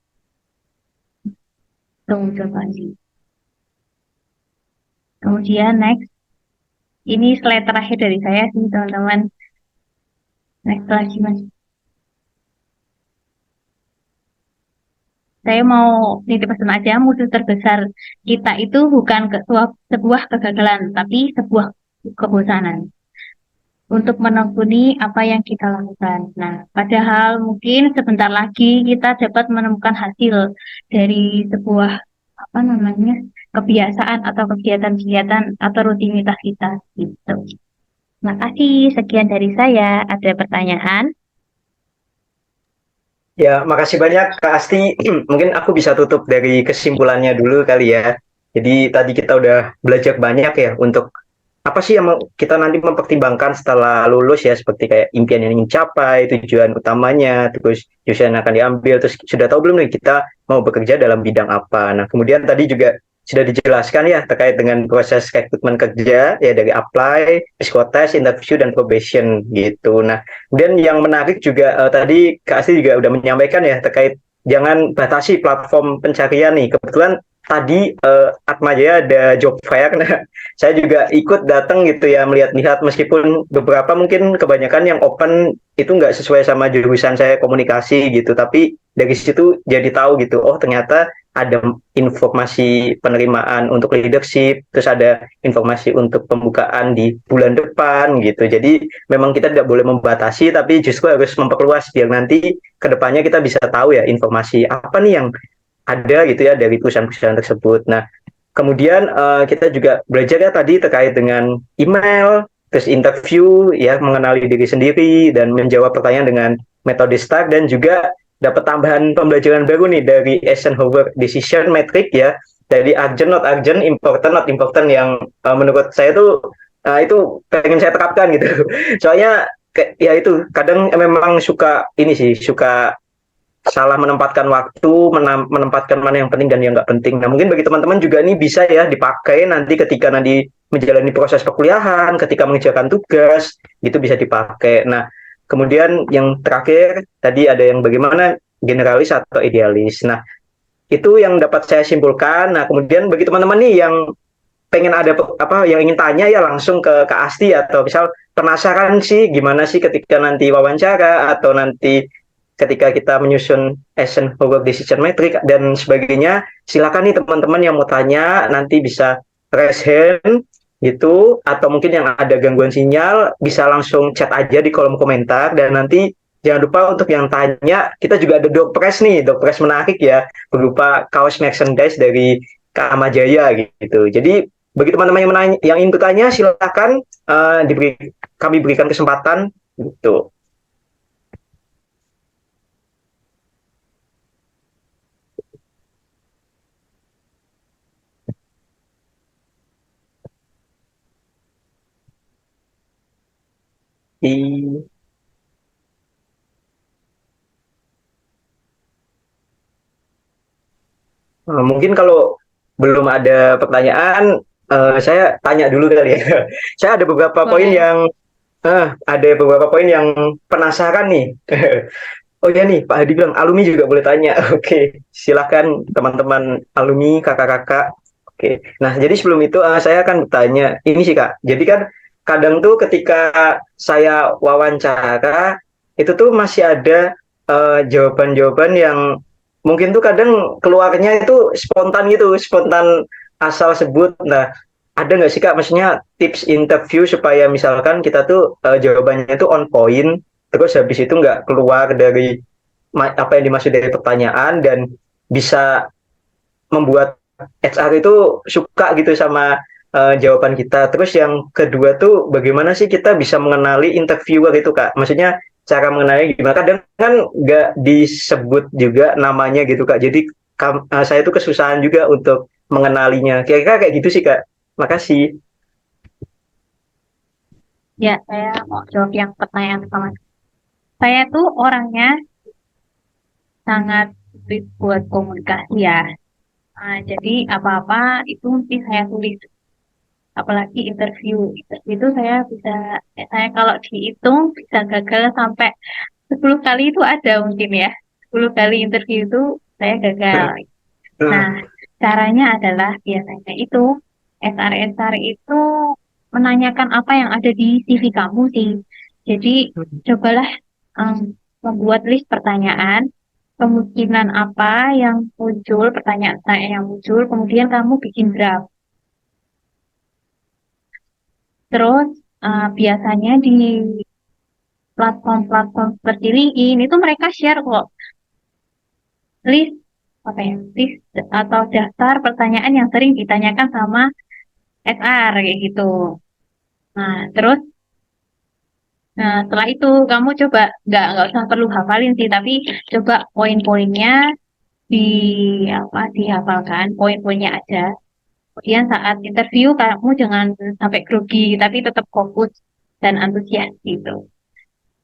S2: Kemudian next, ini slide terakhir dari saya sih teman-teman. Next lagi mas. Saya mau nitip pesan aja, musuh terbesar kita itu bukan sebuah kegagalan, tapi sebuah kebosanan untuk menekuni apa yang kita lakukan. Nah, padahal mungkin sebentar lagi kita dapat menemukan hasil dari sebuah kebiasaan atau kegiatan-kegiatan atau rutinitas kita gitu. Terima kasih, sekian dari saya. Ada pertanyaan?
S1: Ya, makasih banyak Kak Asti. Mungkin aku bisa tutup dari kesimpulannya dulu kali ya. Jadi tadi kita udah belajar banyak ya untuk apa sih yang kita nanti mempertimbangkan setelah lulus ya, seperti kayak impian yang ingin capai, tujuan utamanya, terus jurusan yang akan diambil, terus sudah tahu belum nih kita mau bekerja dalam bidang apa. Nah, kemudian tadi juga sudah dijelaskan ya terkait dengan proses rekrutmen kerja ya dari apply, psikotes, interview dan probation gitu. Nah, kemudian yang menarik juga tadi Kak Asti juga udah menyampaikan ya terkait jangan batasi platform pencarian nih. Kebetulan tadi Atma Jaya ada job fair, nah saya juga ikut datang gitu ya melihat-lihat meskipun beberapa mungkin kebanyakan yang open itu nggak sesuai sama jurusan saya komunikasi gitu, tapi dari situ jadi tahu gitu, oh ternyata ada informasi penerimaan untuk leadership, terus ada informasi untuk pembukaan di bulan depan gitu. Jadi memang kita tidak boleh membatasi, tapi justru harus memperluas biar nanti kedepannya kita bisa tahu ya informasi apa nih yang ada gitu ya dari perusahaan-perusahaan tersebut. Nah, kemudian kita juga belajar ya tadi terkait dengan email, terus interview ya mengenali diri sendiri dan menjawab pertanyaan dengan metode STAR, dan juga dapat tambahan pembelajaran baru nih dari Eisenhower Decision Metric ya, Jadi urgent not urgent, important not important yang menurut saya tuh itu pengen saya terapkan gitu. Soalnya ya itu kadang memang suka ini sih, suka salah menempatkan waktu, menempatkan mana yang penting dan yang nggak penting. Nah, mungkin bagi teman-teman juga ini bisa ya dipakai nanti ketika nanti menjalani proses perkuliahan, ketika mengerjakan tugas, itu bisa dipakai. Nah, kemudian yang terakhir tadi ada yang bagaimana generalis atau idealis. Nah, itu yang dapat saya simpulkan. Nah, kemudian bagi teman-teman nih yang pengen ada apa yang ingin tanya ya langsung ke Kak Asti atau misal penasaran sih gimana sih ketika nanti wawancara atau nanti ketika kita menyusun action forward decision metric dan sebagainya, silakan nih teman-teman yang mau tanya nanti bisa raise hand gitu atau mungkin yang ada gangguan sinyal bisa langsung chat aja di kolom komentar dan nanti jangan lupa untuk yang tanya kita juga ada door prize nih, door prize menarik ya berupa kaos merchandise dari Kama Jaya gitu. Jadi bagi teman-teman yang menanya, yang ingin bertanya silakan kami berikan kesempatan gitu. Mungkin kalau belum ada pertanyaan, saya tanya dulu kali ya. Saya ada beberapa poin
S2: Boleh.
S1: yang penasaran nih. Oh ya nih, Pak Hadi bilang alumni juga boleh tanya. Oke, silakan teman-teman alumni, kakak-kakak. Oke, nah jadi sebelum itu saya akan bertanya, ini sih Kak, jadi kan kadang tuh ketika saya wawancara, itu tuh masih ada jawaban-jawaban yang mungkin tuh kadang keluarnya itu spontan gitu, spontan asal sebut. Nah, ada nggak sih Kak, maksudnya tips interview supaya misalkan kita tuh jawabannya itu on point, terus habis itu nggak keluar dari apa yang dimaksud dari pertanyaan dan bisa membuat HR itu suka gitu sama jawaban kita. Terus yang kedua tuh bagaimana sih kita bisa mengenali interviewer itu Kak? Maksudnya cara mengenali gimana? Kadang kan nggak disebut juga namanya gitu Kak. Jadi saya tuh kesusahan juga untuk mengenalinya. Kira-kira kayak gitu sih Kak. Makasih.
S2: Ya, saya mau jawab yang pertanyaan pertama. Saya tuh orangnya sangat sulit buat komunikasi ya. Jadi apa-apa itu mesti saya tulis. Apalagi interview. Interview itu saya kalau dihitung bisa gagal sampai 10 kali itu ada mungkin ya. 10 kali interview itu saya gagal. Nah, caranya adalah biasanya itu SR-SR itu menanyakan apa yang ada di CV kamu sih. Jadi cobalah membuat list pertanyaan, kemungkinan apa yang muncul, pertanyaan-pertanyaan yang muncul, kemudian kamu bikin draft. Terus biasanya di platform-platform seperti LinkedIn itu mereka share kok list apa ya, list atau daftar pertanyaan yang sering ditanyakan sama HR kayak gitu. Terus setelah itu kamu coba nggak usah perlu hafalin sih, tapi coba poin-poinnya di apa dihafalkan, poin-poinnya aja. Kemudian saat interview kamu jangan sampai grogi, tapi tetap fokus dan antusias gitu.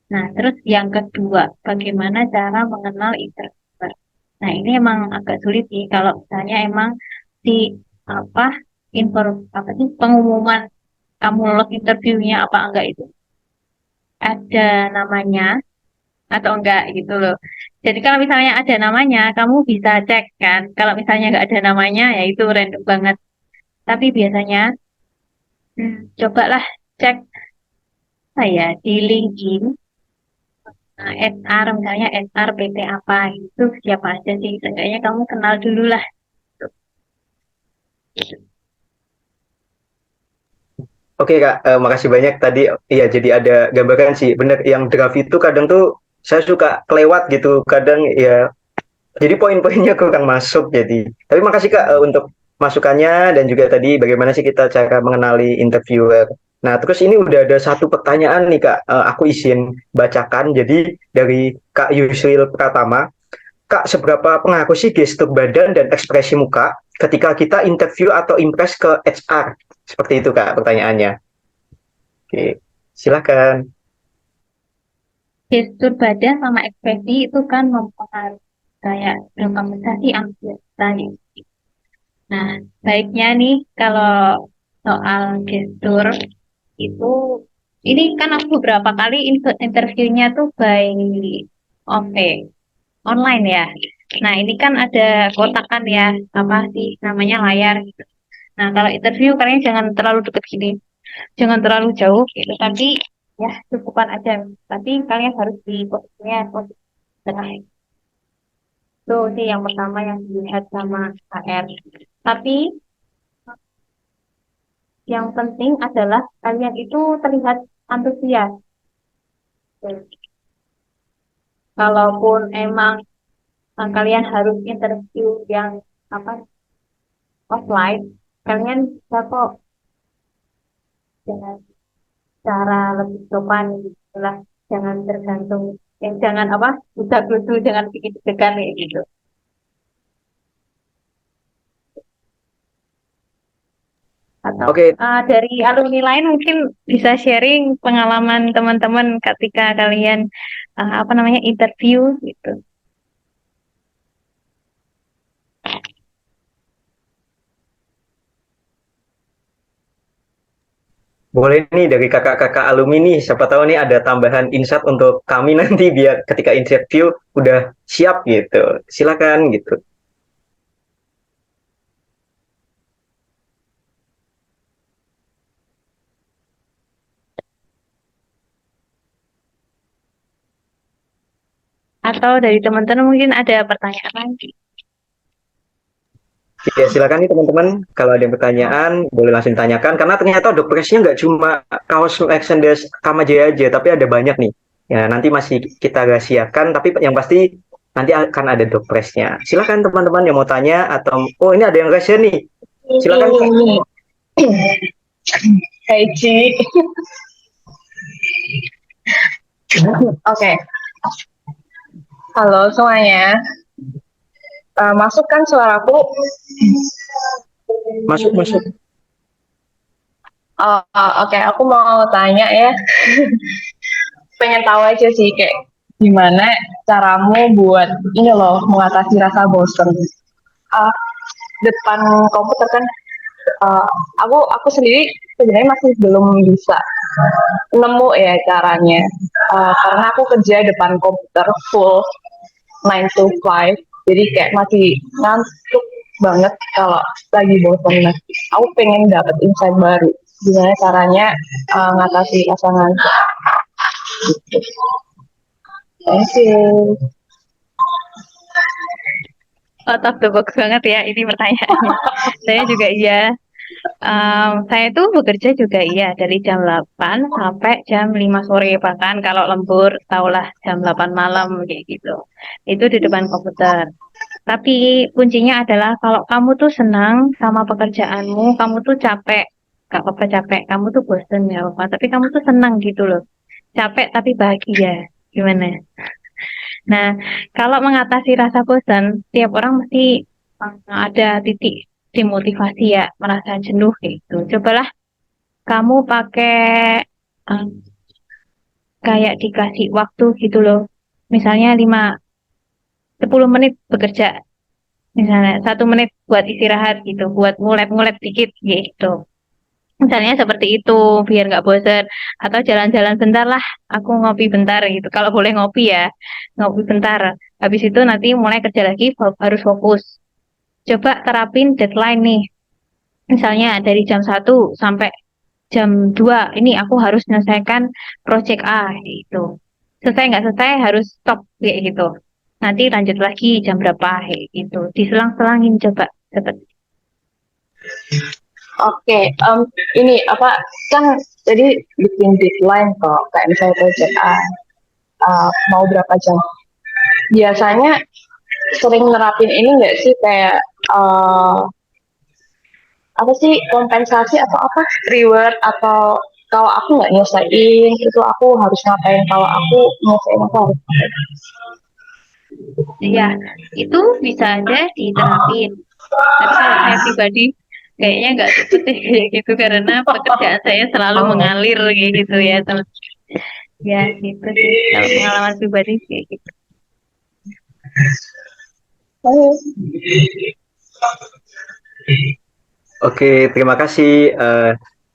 S2: Nah, terus yang kedua, bagaimana cara mengenal interviewer? Nah, ini emang agak sulit sih kalau misalnya emang si apa apa sih pengumuman kamu lolos interviewnya apa enggak itu ada namanya atau enggak gitu loh. Jadi kalau misalnya ada namanya, kamu bisa cek kan. Kalau misalnya enggak ada namanya, ya itu random banget. Tapi biasanya cobalah cek saya di LinkedIn, SR misalnya SR PT apa itu siapa aja sih. Seenggaknya kamu kenal dulu lah.
S1: Oke Kak, makasih banyak tadi. Iya, jadi ada gambaran sih. Bener, yang draft itu kadang tuh saya suka kelewat gitu. Kadang ya, jadi poin-poinnya kurang masuk. Jadi, tapi makasih Kak untuk masukannya dan juga tadi bagaimana sih kita cara mengenali interviewer. Nah, terus ini udah ada satu pertanyaan nih Kak, aku izin bacakan. Jadi dari Kak Yusril Pratama, Kak, seberapa pengaruh sih gestur badan dan ekspresi muka ketika kita interview atau impress ke HR? Seperti itu Kak pertanyaannya. Oke, silakan.
S2: Gestur badan sama ekspresi itu kan mempengaruhi kayak berkompensasi anggota gitu. Nah, baiknya nih kalau soal gestur itu, ini kan aku beberapa kali interviewnya tuh by OP, online ya. Nah, ini kan ada kotakan ya, apa sih namanya layar gitu. Nah, kalau interview kalian jangan terlalu deket gini, jangan terlalu jauh gitu, tapi ya cukupan aja. Tapi kalian harus di posisinya posisi tengah. Itu sih yang pertama yang dilihat sama HR. Tapi yang penting adalah kalian itu terlihat antusias. Kalaupun emang kalian harus interview yang apa offline, kalian bisa kok dengan cara lebih sopan gitu lah. Jangan tergantung, jangan apa, udah dulu, jangan bikin deg-degan kayak gitu. Atau
S1: Oke,
S2: dari alumni lain mungkin bisa sharing pengalaman teman-teman ketika kalian apa namanya interview gitu.
S1: boleh nih dari kakak-kakak alumni nih, siapa tahu nih ada tambahan insight untuk kami nanti biar ketika interview udah siap gitu. Silakan gitu.
S2: Atau dari teman-teman mungkin ada pertanyaan lagi.
S1: Ya silakan nih teman-teman, kalau ada yang pertanyaan boleh langsung tanyakan karena ternyata dopresnya nggak cuma kaos Extenders Kamajaya aja, tapi ada banyak nih. Ya nanti masih kita rahasiakan, tapi yang pasti nanti akan ada dopresnya. Silakan teman-teman yang mau tanya atau oh ini ada yang rahasia nih. Silakan Kak.
S3: Hai Ci. Oke. Halo semuanya. Masuk kan suaraku?
S1: Masuk masuk.
S3: Oke. Aku mau tanya ya. Pengen tahu aja sih kayak gimana caramu buat ini loh mengatasi rasa bosan. Uh, Depan komputer kan, uh, aku sendiri sebenarnya masih belum bisa nemu ya caranya. Karena aku kerja depan komputer full 9 to 5, jadi kayak masih ngantuk banget kalau lagi bosan. Nah, aku pengen dapet insight baru gimana caranya ngatasi rasa ngantuk gitu. Thank you.
S2: Out of the box banget ya ini pertanyaannya. Saya juga iya. Saya tuh bekerja juga iya dari jam 8 sampai jam 5 sore, bahkan kalau lembur tahulah jam 8 malam kayak gitu. Itu di depan komputer. Tapi kuncinya adalah kalau kamu tuh senang sama pekerjaanmu, kamu tuh capek, gak apa-apa capek, kamu tuh bosen ya apa, tapi kamu tuh senang gitu loh. Capek tapi bahagia. Gimana? Nah, kalau mengatasi rasa bosan, tiap orang mesti ada titik demotivasi ya, merasa jenuh gitu. Cobalah kamu pakai eh, kayak dikasih waktu gitu loh. Misalnya 10 menit bekerja, misalnya 1 menit buat istirahat gitu, buat ngulet-ngulet dikit gitu. Misalnya seperti itu, biar nggak bosan. Atau jalan-jalan bentar lah, aku ngopi bentar gitu. Kalau boleh ngopi ya, ngopi bentar. Habis itu nanti mulai kerja lagi, harus fokus. Coba terapin deadline nih. Misalnya dari jam 1 sampai jam 2, ini aku harus menyelesaikan project A gitu. Selesai nggak selesai harus stop kayak gitu. Nanti lanjut lagi jam berapa kayak gitu. Diselang-selangin coba. Cepet.
S3: Oke, ini apa kan jadi bikin deadline kok kayak misalnya project A, mau berapa jam. Biasanya sering nerapin ini nggak sih kayak apa sih kompensasi atau apa reward, atau kalau aku nggak nyelesain itu aku harus ngapain, kalau aku nyelesain aku harus ngapain.
S2: Ya, itu bisa aja diterapin. Tapi kalau saya pribadi kayaknya nggak cepet deh kayak gitu karena pekerjaan saya selalu mengalir kayak gitu ya teman. Ya gitu sih kalau pengalaman pribadi kayak gitu.
S3: Oh,
S1: Oke, terima kasih.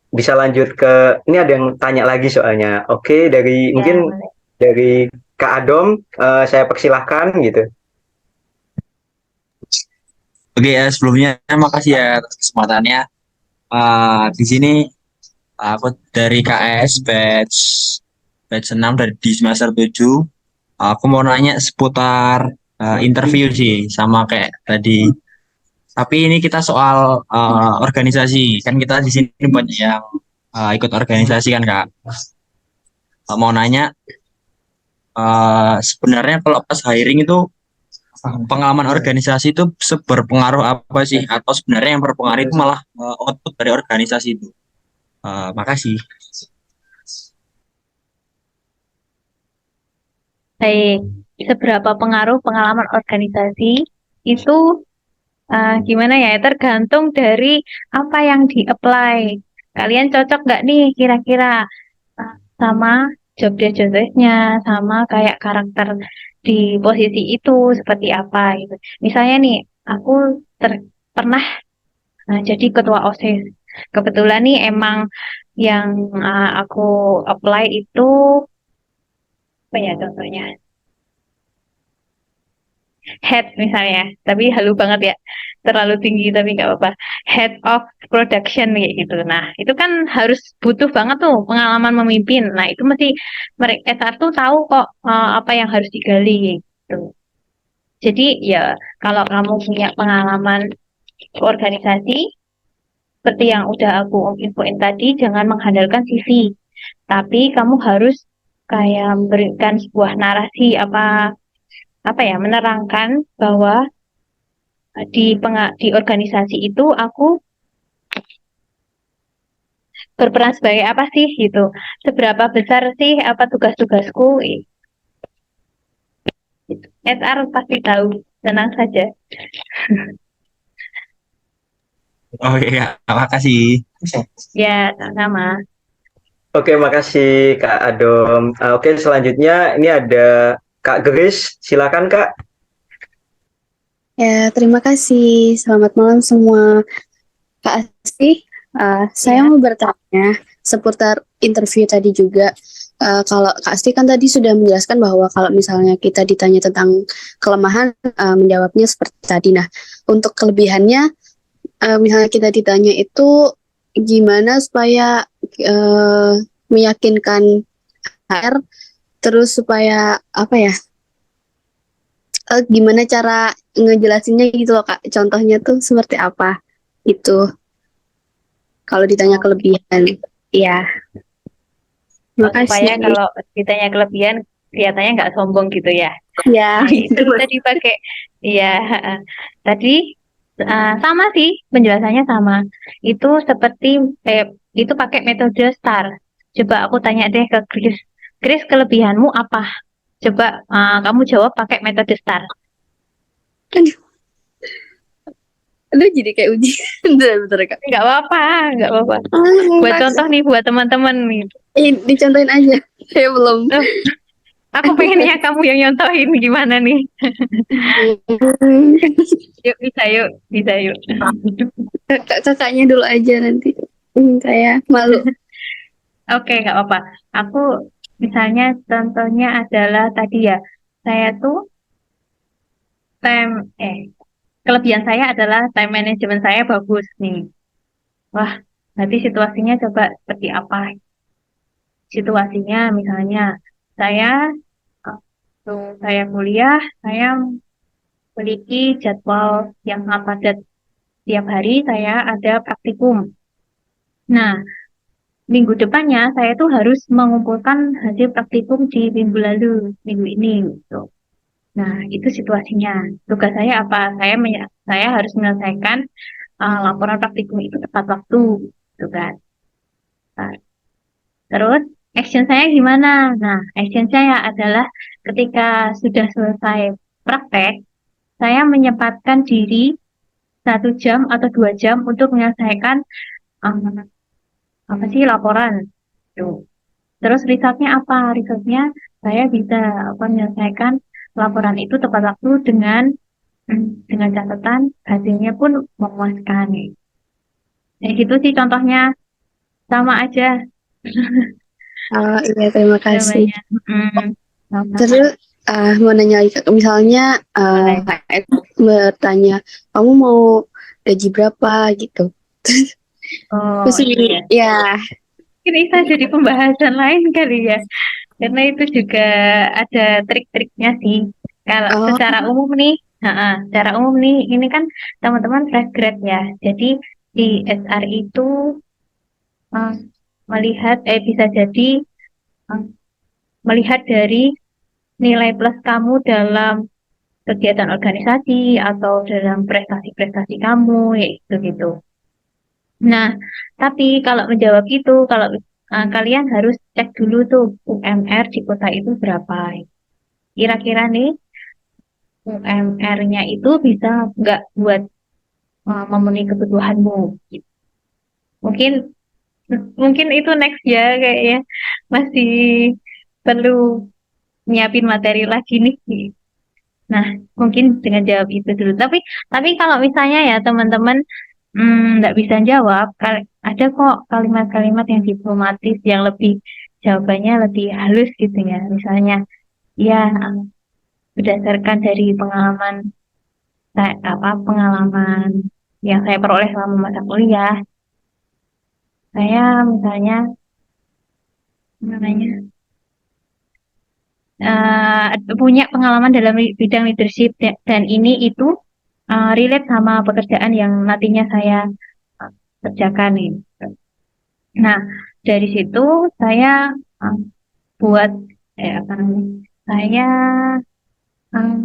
S1: Bisa lanjut ke ini ada yang tanya lagi soalnya. Oke, dari
S2: Ya
S1: mungkin
S2: boleh.
S1: dari Kak Adom, saya persilahkan gitu.
S4: Oke ya, sebelumnya makasih ya atas kesempatannya. Di sini aku dari KS batch batch 6 dari di semester 7. Aku mau nanya seputar interview sih sama kayak tadi. Tapi ini kita soal organisasi. Kan kita di sini banyak yang ikut organisasi kan Kak. Mau nanya sebenarnya kalau pas hiring itu pengalaman organisasi itu seberpengaruh apa sih? Atau sebenarnya yang berpengaruh itu malah output dari organisasi itu? Makasih.
S2: Baik, seberapa pengaruh pengalaman organisasi itu gimana ya? Tergantung dari apa yang di-apply. Kalian cocok nggak nih kira-kira sama job desk-nya, sama kayak karakter di posisi itu seperti apa gitu. Misalnya nih, aku pernah jadi ketua OSIS. Kebetulan nih emang yang aku apply itu apa ya contohnya? Head misalnya, tapi halu banget ya, terlalu tinggi tapi nggak apa-apa. Head of production kayak gitu. Nah, itu kan harus butuh banget tuh pengalaman memimpin. Nah, itu mesti mereka HR tuh tahu kok apa yang harus digali gitu. Jadi ya kalau kamu punya pengalaman organisasi, seperti yang udah aku infoin tadi, jangan mengandalkan CV, tapi kamu harus kayak memberikan sebuah narasi apa apa ya menerangkan bahwa di organisasi itu aku berperan sebagai apa sih gitu. Seberapa besar sih apa tugas-tugasku? Gitu. HR pasti tahu. Tenang saja.
S4: Oke Kak, makasih.
S2: Ya, sama.
S1: Oke, makasih Kak Adom. Oke, selanjutnya ini ada Kak Grace. Silakan Kak.
S5: Ya, terima kasih. Selamat malam semua. Kak Asti, saya
S2: Ya.
S5: mau bertanya seputar interview tadi juga. Kalau Kak Asti kan tadi sudah menjelaskan bahwa kalau misalnya kita ditanya tentang kelemahan, menjawabnya seperti tadi. Nah, untuk kelebihannya, misalnya kita ditanya itu gimana supaya meyakinkan HR, terus supaya apa ya? Gimana cara ngejelasinnya gitu loh Kak. Contohnya tuh seperti apa? Itu kalau ditanya
S2: Oh,
S5: kelebihan. Ya,
S2: supaya
S5: makasih.
S2: kalau ditanya kelebihan kelihatannya nggak sombong gitu ya.
S5: Ya,
S2: Nah, itu
S5: gitu.
S2: tadi pakai ya tadi sama sih penjelasannya sama. Itu seperti itu pakai metode STAR. Coba aku tanya deh ke Chris. Chris, kelebihanmu apa? Coba kamu jawab pakai metode STAR.
S5: Aduh, aduh jadi kayak uji. Bentar, Kak.
S2: Nggak apa-apa, nggak apa-apa. Buat contoh
S5: Makasih.
S2: nih buat teman-teman nih.
S5: Dicontohin aja. Saya belum.
S2: Loh, aku pengennya kamu yang nyontohin gimana nih? Yuk bisa yuk, bisa yuk.
S5: Kakaknya dulu aja nanti. Saya malu.
S2: Oke, nggak apa-apa. Aku misalnya contohnya adalah tadi ya, saya tuh time kelebihan saya adalah time management saya bagus nih. Wah, nanti situasinya coba seperti apa? Situasinya misalnya saya waktu saya kuliah, saya memiliki jadwal yang sangat padat. Tiap hari saya ada praktikum. Nah, minggu depannya saya tuh harus mengumpulkan hasil praktikum di minggu lalu, minggu ini gitu. Nah, itu situasinya. Tugas saya apa? Saya harus menyelesaikan laporan praktikum itu tepat waktu, gitu kan. Nah, terus action saya gimana? Nah, action saya adalah ketika sudah selesai praktek, saya menyempatkan diri 1 jam atau 2 jam untuk menyelesaikan apa sih laporan. Tuh. Terus risetnya apa? Risetnya saya bisa menyelesaikan laporan itu tepat waktu dengan catatan hasilnya pun memuaskan. Kayak gitu sih contohnya, sama aja
S5: Iya, terima kasih.
S2: jawabannya. Sama-sama.
S5: Terus mau nanya lagi, misalnya
S2: Boleh.
S5: Kak Ed bertanya, kamu mau gaji berapa gitu?
S2: Oh
S5: Terus
S2: iya,
S5: ya,
S2: ini bisa jadi pembahasan lain kali ya, karena itu juga ada trik-triknya sih. Kalau
S5: oh,
S2: secara umum nih, ini kan teman-teman fresh grad ya, jadi di SR itu eh, bisa jadi eh, melihat dari nilai plus kamu dalam kegiatan organisasi atau dalam prestasi-prestasi kamu, ya gitu-gitu. Nah, tapi kalau menjawab itu, kalau kalian harus cek dulu tuh UMR di kota itu berapa. Kira-kira nih UMR-nya itu bisa nggak buat memenuhi kebutuhanmu. Mungkin mungkin itu next ya kayaknya masih perlu nyiapin materi lagi nih. Nah, mungkin dengan jawab itu dulu. Tapi kalau misalnya ya teman-teman nggak bisa jawab, ada kok kalimat-kalimat yang diplomatis yang lebih jawabannya lebih halus gitu ya. Misalnya, ya berdasarkan dari pengalaman yang saya peroleh selama masa kuliah, saya misalnya apa namanya punya pengalaman dalam bidang leadership dan ini itu relate sama pekerjaan yang nantinya saya kerjakan nih. Nah, dari situ saya uh, buat apa namanya? Saya uh,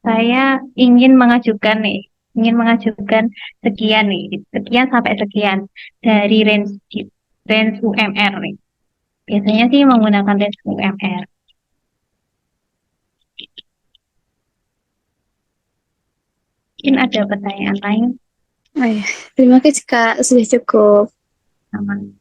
S2: saya ingin mengajukan sekian nih, sekian sampai sekian dari range UMR nih. Biasanya sih menggunakan range UMR. Mungkin ada pertanyaan lain?
S5: oh ya. Terima kasih Kak, sudah cukup.
S2: Aman.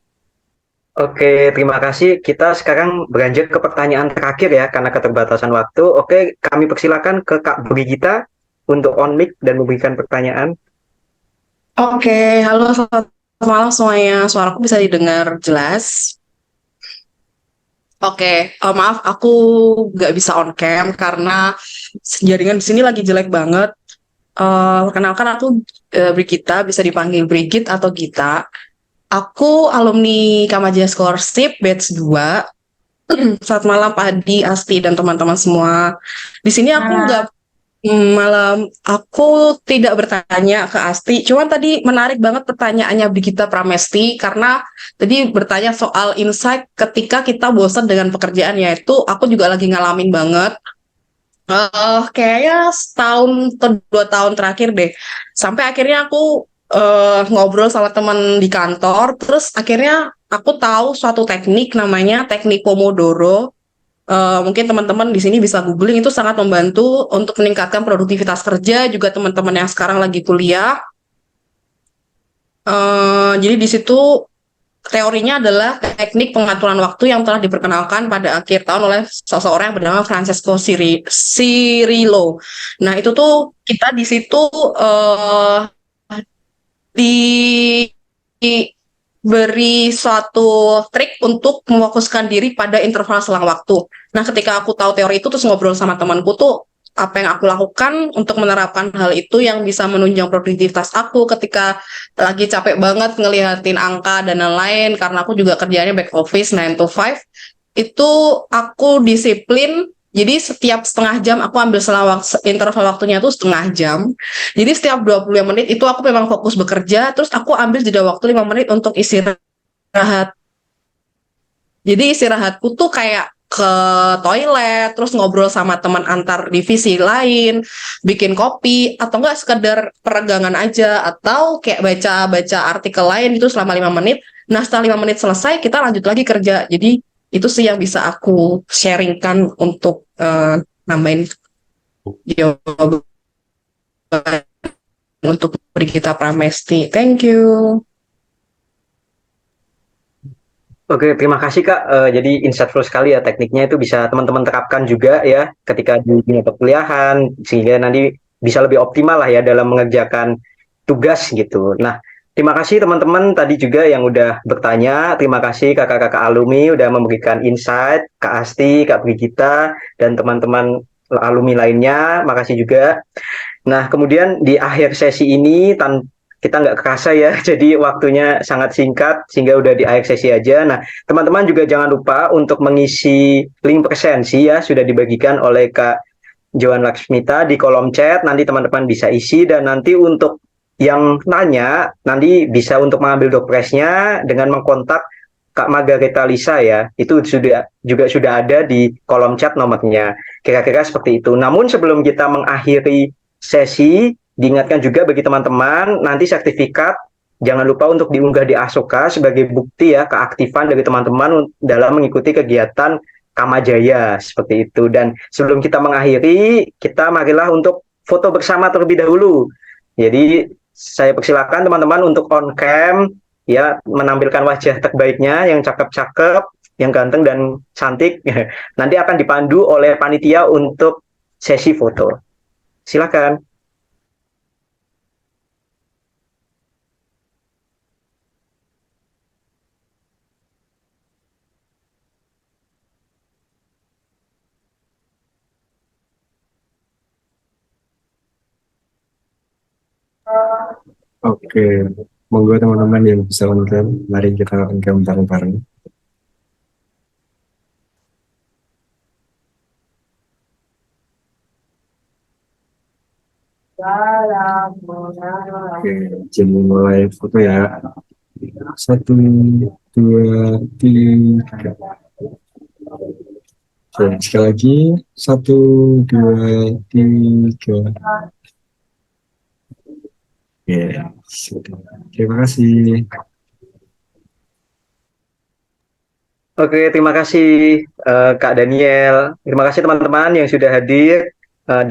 S1: Oke, terima kasih. Kita sekarang beranjak ke pertanyaan terakhir ya, karena keterbatasan waktu. Oke, kami persilakan ke Kak Brigita untuk on mic dan memberikan pertanyaan.
S6: Oke, halo selamat malam semuanya. Suaraku bisa didengar jelas? Oke, maaf aku nggak bisa on cam karena jaringan di sini lagi jelek banget. Perkenalkan aku Brigita, bisa dipanggil Brigit atau Gita. Aku alumni Kamaja Scholarship batch 2. Selamat malam Pak Hadi, Asti, dan teman-teman semua. Di sini aku nggak malam, aku tidak bertanya ke Asti, cuman tadi menarik banget pertanyaannya Brigita Pramesti, karena tadi bertanya soal insight ketika kita bosan dengan pekerjaan, yaitu aku juga lagi ngalamin banget. Kayaknya setahun atau 2 tahun terakhir deh, sampai akhirnya aku ngobrol sama teman di kantor, terus akhirnya aku tahu suatu teknik namanya teknik Pomodoro. Mungkin teman-teman di sini bisa googling, itu sangat membantu untuk meningkatkan produktivitas kerja juga teman-teman yang sekarang lagi kuliah. Jadi di situ teorinya adalah teknik pengaturan waktu yang telah diperkenalkan pada akhir tahun oleh seseorang yang bernama Francesco Cirillo. Nah, itu tuh kita di situ diberi suatu trik untuk memfokuskan diri pada interval selang waktu. Nah, ketika aku tahu teori itu, terus ngobrol sama temanku tuh, apa yang aku lakukan untuk menerapkan hal itu yang bisa menunjang produktivitas aku ketika lagi capek banget ngelihatin angka dan lain-lain, karena aku juga kerjanya back office 9 to 5, itu aku disiplin. Jadi setiap setengah jam aku ambil interval waktunya tuh setengah jam. Jadi setiap 25 menit itu aku memang fokus bekerja, terus aku ambil jeda waktu 5 menit untuk istirahat. Jadi istirahatku tuh kayak ke toilet, terus ngobrol sama teman antar divisi lain, bikin kopi, atau enggak sekedar peregangan aja, atau kayak baca-baca artikel lain itu selama 5 menit. Nah, setelah 5 menit selesai, kita lanjut lagi kerja. Jadi itu sih yang bisa aku sharingkan untuk nambahin jawaban untuk Brigita Pramesti. Thank you.
S1: Oke, terima kasih Kak. Jadi insightful sekali ya tekniknya itu bisa teman-teman terapkan juga ya ketika di dunia perkuliahan sehingga nanti bisa lebih optimal lah ya dalam mengerjakan tugas gitu. Nah, terima kasih teman-teman tadi juga yang udah bertanya. Terima kasih kakak-kakak alumni udah memberikan insight, Kak Asti, Kak Brigita, dan teman-teman alumni lainnya. Makasih juga. Nah, kemudian di akhir sesi ini kita nggak kerasa ya, jadi waktunya sangat singkat sehingga udah di akhir sesi aja. Nah, teman-teman juga jangan lupa untuk mengisi link presensi ya, sudah dibagikan oleh Kak Johan Laksmita di kolom chat. Nanti teman-teman bisa isi dan nanti untuk yang nanya, nanti bisa untuk mengambil dopresnya dengan mengkontak Kak Margareta Lisa ya. Itu sudah ada di kolom chat nomornya. Kira-kira seperti itu. Namun sebelum kita mengakhiri sesi, diingatkan juga bagi teman-teman, nanti sertifikat jangan lupa untuk diunggah di Asoka sebagai bukti ya keaktifan dari teman-teman dalam mengikuti kegiatan Kamajaya seperti itu. Dan sebelum kita mengakhiri, kita marilah untuk foto bersama terlebih dahulu. Jadi saya persilakan teman-teman untuk on cam ya menampilkan wajah terbaiknya yang cakep-cakep, yang ganteng dan cantik. Nanti akan dipandu oleh panitia untuk sesi foto. Silakan.
S7: Oke, monggo teman-teman yang bisa on-cam, mari kita on-cam bareng-bareng. Oke, jadi mulai foto ya. 1, 2, 3. Oke, sekali lagi. 1, 2, 3. Oke, sudah. Terima kasih.
S1: Oke, terima kasih Kak Daniel. Terima kasih teman-teman yang sudah hadir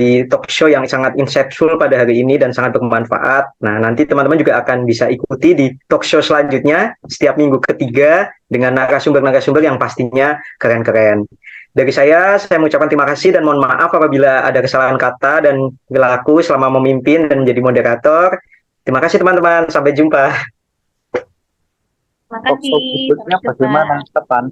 S1: di talk show yang sangat insightful pada hari ini dan sangat bermanfaat. Nah, nanti teman-teman juga akan bisa ikuti di talk show selanjutnya setiap minggu ketiga dengan narasumber-narasumber yang pastinya keren-keren. Dari saya mengucapkan terima kasih dan mohon maaf apabila ada kesalahan kata dan perilaku selama memimpin dan menjadi moderator. Terima kasih teman-teman, sampai jumpa.
S2: Terima kasih. Sampai jumpa.
S8: Bagaimana, Stefan?